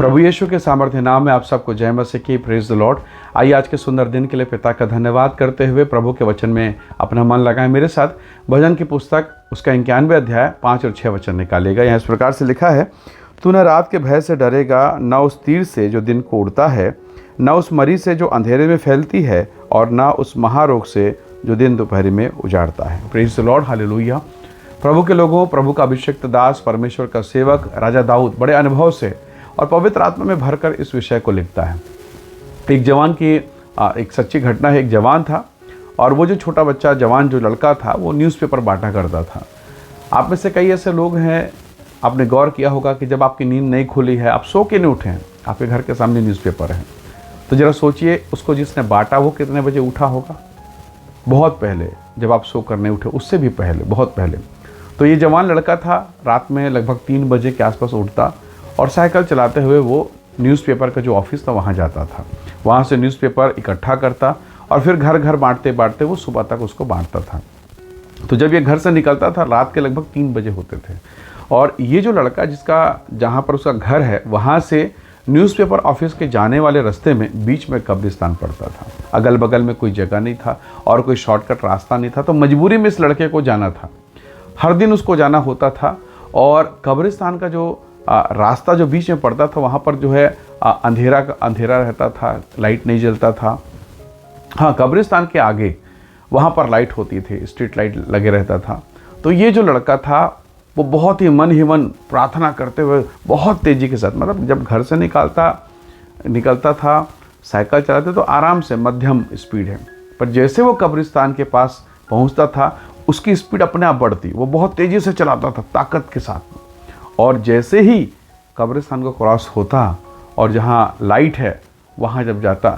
प्रभु यीशु के सामर्थ्य नाम में आप सबको जय मसीह की। Praise the Lord. आइए आज के सुंदर दिन के लिए पिता का धन्यवाद करते हुए प्रभु के वचन में अपना मन लगाएं। मेरे साथ भजन की पुस्तक उसका 91 अध्याय 5 और 6 वचन निकालेगा। यहाँ इस प्रकार से लिखा है, तू न रात के भय से डरेगा, न उस तीर से जो दिन को उड़ता है, न उस मरी से जो अंधेरे में फैलती है, और न उस महारोग से जो दिन दोपहर में उजाड़ता है। Praise the Lord, hallelujah. प्रभु के लोगों, प्रभु का अभिषिक्त दास, परमेश्वर का सेवक राजा दाऊद बड़े अनुभव से और पवित्र आत्मा में भरकर इस विषय को लिखता है। एक जवान की एक सच्ची घटना है। एक जवान था और वो जो छोटा बच्चा जवान जो लड़का था वो न्यूज़पेपर बांटा करता था। आप में से कई ऐसे लोग हैं, आपने गौर किया होगा कि जब आपकी नींद नहीं खुली है, आप सो के नहीं उठे हैं, आपके घर के सामने न्यूज़पेपर है, तो ज़रा सोचिए उसको जिसने बांटा वो कितने बजे उठा होगा। बहुत पहले, जब आप सो कर नहीं उठे, उससे भी पहले, बहुत पहले। तो ये जवान लड़का था, रात में लगभग 3 बजे के आसपास उठता और साइकिल चलाते हुए वो न्यूज़पेपर का जो ऑफिस था वहाँ जाता था। वहाँ से न्यूज़पेपर इकट्ठा करता और फिर घर घर बांटते बांटते वो सुबह तक उसको बांटता था। तो जब ये घर से निकलता था, रात के लगभग 3 बजे होते थे। और ये जो लड़का जिसका जहाँ पर उसका घर है, वहाँ से न्यूज़पेपर ऑफिस के जाने वाले रास्ते में बीच में कब्रिस्तान पड़ता था। अगल बगल में कोई जगह नहीं था और कोई शॉर्टकट रास्ता नहीं था, तो मजबूरी में इस लड़के को जाना था। हर दिन उसको जाना होता था और कब्रिस्तान का जो रास्ता जो बीच में पड़ता था, वहाँ पर जो है अंधेरा रहता था, लाइट नहीं जलता था। हाँ, कब्रिस्तान के आगे वहाँ पर लाइट होती थी, स्ट्रीट लाइट लगे रहता था। तो ये जो लड़का था वो बहुत ही मन प्रार्थना करते हुए बहुत तेज़ी के साथ, मतलब जब घर से निकलता था, साइकिल चलाते तो आराम से मध्यम स्पीड है, पर जैसे वो कब्रिस्तान के पास पहुँचता था उसकी स्पीड अपने आप बढ़ती। वो बहुत तेज़ी से चलाता था, ताकत के साथ। और जैसे ही कब्रिस्तान को क्रॉस होता और जहाँ लाइट है वहाँ जब जाता,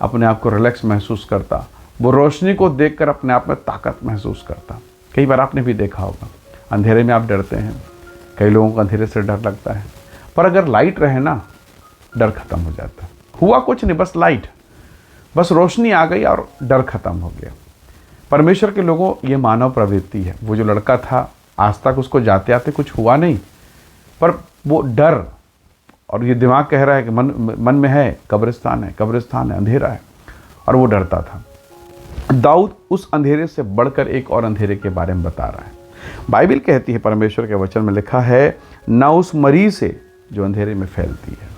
अपने आप को रिलैक्स महसूस करता। वो रोशनी को देखकर अपने आप में ताकत महसूस करता। कई बार आपने भी देखा होगा, अंधेरे में आप डरते हैं, कई लोगों को अंधेरे से डर लगता है, पर अगर लाइट रहे ना, डर खत्म हो जाता। हुआ कुछ नहीं, बस लाइट, बस रोशनी आ गई और डर खत्म हो गया। परमेश्वर के लोगों, ये मानव प्रवृत्ति है। वो जो लड़का था, आज तक उसको जाते आते कुछ हुआ नहीं, पर वो डर, और ये दिमाग कह रहा है कि मन में है कब्रिस्तान है, अंधेरा है, और वो डरता था। दाऊद उस अंधेरे से बढ़कर एक और अंधेरे के बारे में बता रहा है। बाइबल कहती है, परमेश्वर के वचन में लिखा है, न उस मरी से जो अंधेरे में फैलती है।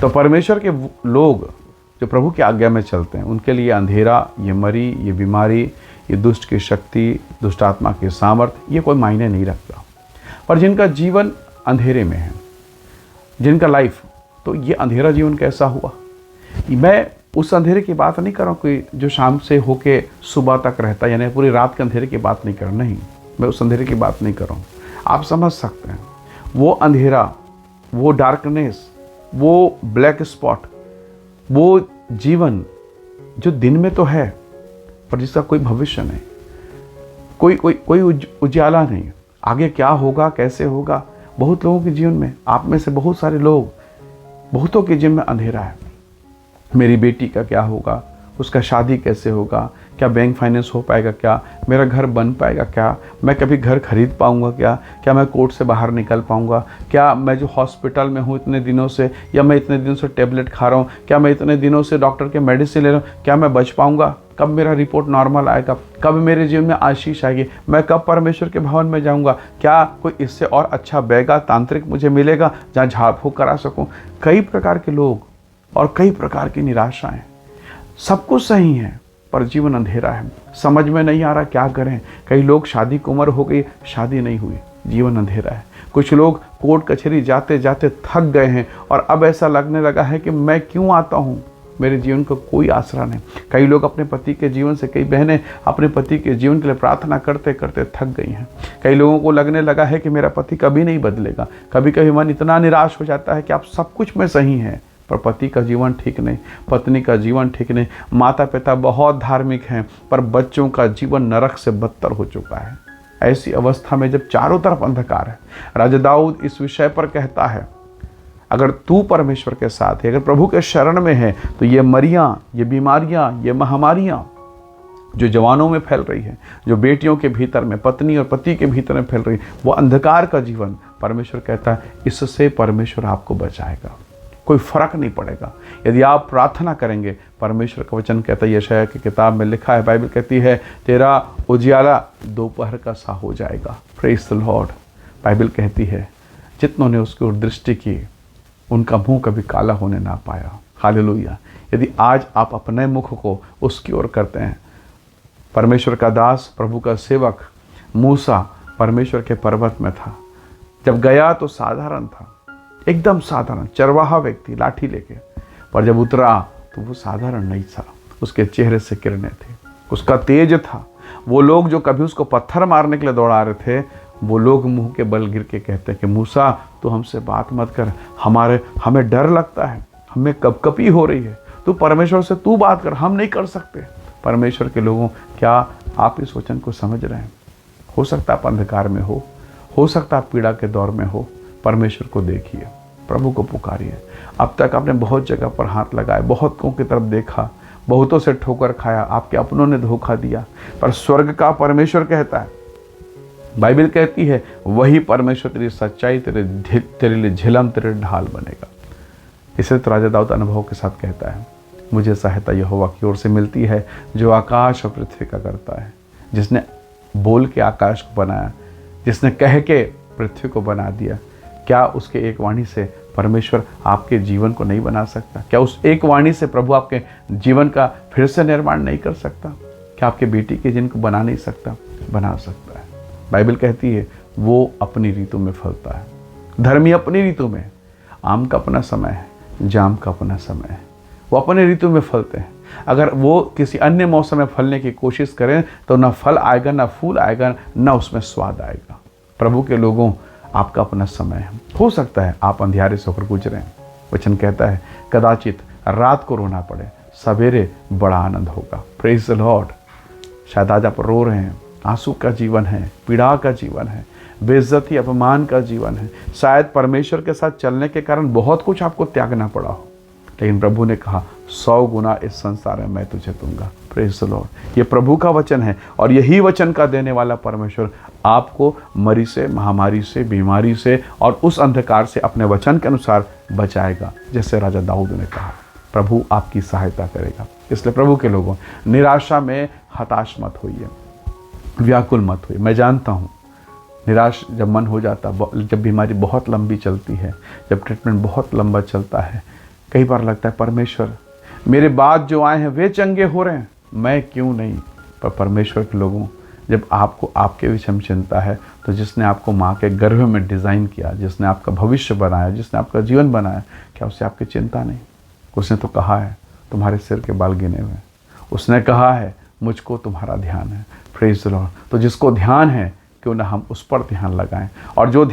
तो परमेश्वर के लोग जो प्रभु की आज्ञा में चलते हैं, उनके लिए अंधेरा, ये मरी, ये बीमारी, ये दुष्ट की शक्ति, दुष्ट आत्मा की सामर्थ्य, ये कोई मायने नहीं रखता। पर जिनका जीवन अंधेरे में है, जिनका लाइफ, तो ये अंधेरा जीवन कैसा हुआ। मैं उस अंधेरे की बात नहीं कर रहा हूँ कि जो शाम से होके सुबह तक रहता, यानी पूरी रात के अंधेरे की बात नहीं कर रहा, नहीं, मैं उस अंधेरे की बात नहीं कर रहा हूँ। आप समझ सकते हैं, वो अंधेरा, वो डार्कनेस, वो ब्लैक स्पॉट, वो जीवन जो दिन में तो है पर जिसका कोई भविष्य नहीं, कोई उजाला नहीं, आगे क्या होगा, कैसे होगा। बहुत लोगों के जीवन में, आप में से बहुत सारे लोग, बहुतों के जीवन में अंधेरा है। मेरी बेटी का क्या होगा, उसका शादी कैसे होगा, क्या बैंक फाइनेंस हो पाएगा, क्या मेरा घर बन पाएगा, क्या मैं कभी घर खरीद पाऊंगा, क्या मैं कोर्ट से बाहर निकल पाऊंगा, क्या मैं जो हॉस्पिटल में हूँ इतने दिनों से, या मैं इतने दिनों से टेबलेट खा रहा हूँ, क्या मैं इतने दिनों से डॉक्टर के मेडिसिन ले रहा हूँ, क्या मैं बच पाऊंगा, कब मेरा रिपोर्ट नॉर्मल आएगा, कब मेरे जीवन में आशीष आएगी, मैं कब परमेश्वर के भवन में जाऊंगा, क्या कोई इससे और अच्छा बैगा तांत्रिक मुझे मिलेगा जहाँ झाड़ फूँक करा सकूँ। कई प्रकार के लोग और कई प्रकार की निराशाएं। सब कुछ सही है पर जीवन अंधेरा है, समझ में नहीं आ रहा क्या करें। कई लोग शादी की उम्र हो गई, शादी नहीं हुई, जीवन अंधेरा है। कुछ लोग कोर्ट कचहरी जाते जाते थक गए हैं और अब ऐसा लगने लगा है कि मैं क्यों आता हूँ, मेरे जीवन को कोई आसरा नहीं। कई लोग अपने पति के जीवन से, कई बहनें अपने पति के जीवन के लिए प्रार्थना करते करते थक गई हैं। कई लोगों को लगने लगा है कि मेरा पति कभी नहीं बदलेगा। कभी कभी मन इतना निराश हो जाता है कि आप सब कुछ में सही हैं पर पति का जीवन ठीक नहीं, पत्नी का जीवन ठीक नहीं, माता पिता बहुत धार्मिक हैं पर बच्चों का जीवन नरक से बदतर हो चुका है। ऐसी अवस्था में जब चारों तरफ अंधकार है, राजा दाऊद इस विषय पर कहता है, अगर तू परमेश्वर के साथ है, अगर प्रभु के शरण में है, तो ये मरियां, ये बीमारियां, ये महामारियां जो जवानों में फैल रही है, जो बेटियों के भीतर में, पत्नी और पति के भीतर में फैल रही है, वो अंधकार का जीवन, परमेश्वर कहता है इससे परमेश्वर आपको बचाएगा। कोई फर्क नहीं पड़ेगा। यदि आप प्रार्थना करेंगे, परमेश्वर का वचन कहता है, यशायाह की किताब में लिखा है, बाइबल कहती है, तेरा उजियाला दोपहर का सा हो जाएगा। Praise the Lord. बाइबल कहती है, जितनों ने उसकी ओर दृष्टि की उनका मुंह कभी काला होने ना पाया। हालेलुया। यदि आज आप अपने मुख को उसकी ओर करते हैं, परमेश्वर का दास, प्रभु का सेवक मूसा परमेश्वर के पर्वत में था। जब गया तो साधारण था, एकदम साधारण चरवाहा व्यक्ति लाठी लेके, पर जब उतरा तो वो साधारण नहीं था। उसके चेहरे से किरणें थी, उसका तेज था। वो लोग जो कभी उसको पत्थर मारने के लिए दौड़ा रहे थे, वो लोग मुंह के बल गिर के कहते हैं कि मूसा तू हमसे बात मत कर, हमें डर लगता है, हमें कपकपी हो रही है, तू परमेश्वर से तू बात कर, हम नहीं कर सकते। परमेश्वर के लोगों, क्या आप इस वचन को समझ रहे हैं? हो सकता है आप अंधकार में हो सकता है आप पीड़ा के दौर में हो। परमेश्वर को देखिए, प्रभु को पुकारिए। अब तक आपने बहुत जगह पर हाथ लगाए, बहुतों की तरफ देखा, बहुतों से ठोकर खाया, आपके अपनों ने धोखा दिया, पर स्वर्ग का परमेश्वर कहता है, बाइबल कहती है, वही परमेश्वर तेरी सच्चाई, तेरे लिए झिलम, तेरे ढाल बनेगा। इसे तो राजा दाऊद अनुभव के साथ कहता है, मुझे सहायता यहोवा की ओर से मिलती है, जो आकाश और पृथ्वी का करता है। जिसने बोल के आकाश को बनाया, जिसने कह के पृथ्वी को बना दिया, क्या उसके एक वाणी से परमेश्वर आपके जीवन को नहीं बना सकता? क्या उस एक वाणी से प्रभु आपके जीवन का फिर से निर्माण नहीं कर सकता? क्या आपके बेटी के जिनको बना नहीं सकता? बना सकता है। बाइबल कहती है, वो अपनी ऋतु में फलता है। धर्मी अपनी ऋतु में, आम का अपना समय है, जाम का अपना समय है, वो अपने ऋतु में फलते हैं। अगर वो किसी अन्य मौसम में फलने की कोशिश करें तो ना फल आएगा, ना फूल आएगा, ना उसमें स्वाद आएगा। प्रभु के लोगों, आपका अपना समय है। हो सकता है आप अंधियारे से होकर गुजरें। वचन कहता है, कदाचित रात को रोना पड़े, सवेरे बड़ा आनंद होगा। Praise the Lord. शायद आज आप रो रहे हैं, आंसू का जीवन है, पीड़ा का जीवन है, बेइज्जती अपमान का जीवन है। शायद परमेश्वर के साथ चलने के कारण बहुत कुछ आपको त्यागना पड़ा हो, लेकिन प्रभु ने कहा 100 गुना इस संसार में मैं तुझे दूंगा। Praise the Lord. ये प्रभु का वचन है और यही वचन का देने वाला परमेश्वर आपको मरी से, महामारी से, बीमारी से और उस अंधकार से अपने वचन के अनुसार बचाएगा। जैसे राजा दाऊद ने कहा, प्रभु आपकी सहायता करेगा। इसलिए प्रभु के लोगों, निराशा में हताश मत होइए, व्याकुल मत होइए। मैं जानता हूँ निराश जब मन हो जाता, जब बीमारी बहुत लंबी चलती है, जब ट्रीटमेंट बहुत लंबा चलता है, कई बार लगता है परमेश्वर मेरे बाद जो आए हैं वे चंगे हो रहे हैं, मैं क्यों नहीं। पर परमेश्वर के लोगों, जब आपको आपके विषय में चिंता है, तो जिसने आपको माँ के गर्भ में डिज़ाइन किया, जिसने आपका भविष्य बनाया, जिसने आपका जीवन बनाया, क्या उसे आपकी चिंता नहीं? उसने तो कहा है तुम्हारे सिर के बाल गिने हुए, उसने कहा है मुझको तुम्हारा ध्यान है। Praise the Lord. तो जिसको ध्यान है, क्यों ना हम उस पर ध्यान लगाएं। और जो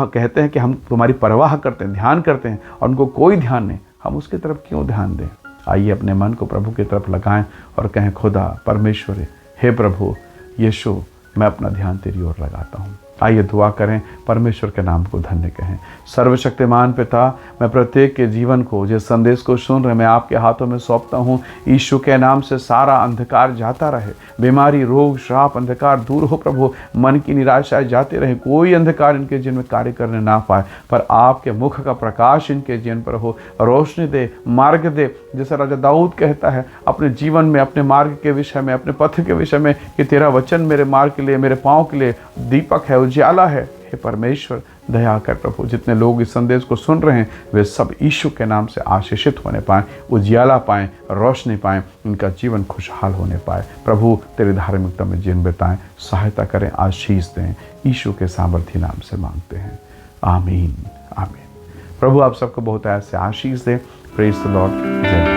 कहते हैं कि हम तुम्हारी परवाह करते हैं, ध्यान करते हैं, और उनको कोई ध्यान नहीं, हम उसकी तरफ क्यों ध्यान दें? आइए अपने मन को प्रभु की तरफ लगाएं और कहें, खुदा परमेश्वर, हे प्रभु यीशु, मैं अपना ध्यान तेरी ओर लगाता हूँ। आइए दुआ करें, परमेश्वर के नाम को धन्य कहें। सर्वशक्तिमान पिता, मैं प्रत्येक के जीवन को, जिस संदेश को सुन रहे, मैं आपके हाथों में सौंपता हूँ। यीशु के नाम से सारा अंधकार जाता रहे, बीमारी, रोग, श्राप, अंधकार दूर हो प्रभु। मन की निराशाएं जाते रहे, कोई अंधकार इनके जीवन में कार्य करने ना पाए, पर आपके मुख का प्रकाश इनके जीवन पर हो, रोशनी दे, मार्ग दे। जैसे राजा दाऊद कहता है अपने जीवन में, अपने मार्ग के विषय में, अपने पथ के विषय में, कि तेरा वचन मेरे मार्ग के लिए, मेरे पाँव के लिए दीपक है, उजाला है। हे परमेश्वर, दया कर प्रभु, जितने लोग इस संदेश को सुन रहे हैं, वे सब यीशु के नाम से आशीषित होने पाएं, उजियाला पाएं, रोशनी पाएं, उनका जीवन खुशहाल होने पाए। प्रभु तेरी धार्मिकता में जीवन बिताएं, सहायता करें, आशीष दें। यीशु के सामर्थी नाम से मांगते हैं, आमीन, आमीन। प्रभु आप सबको बहुत ऐसे आशीष दे। Praise the Lord.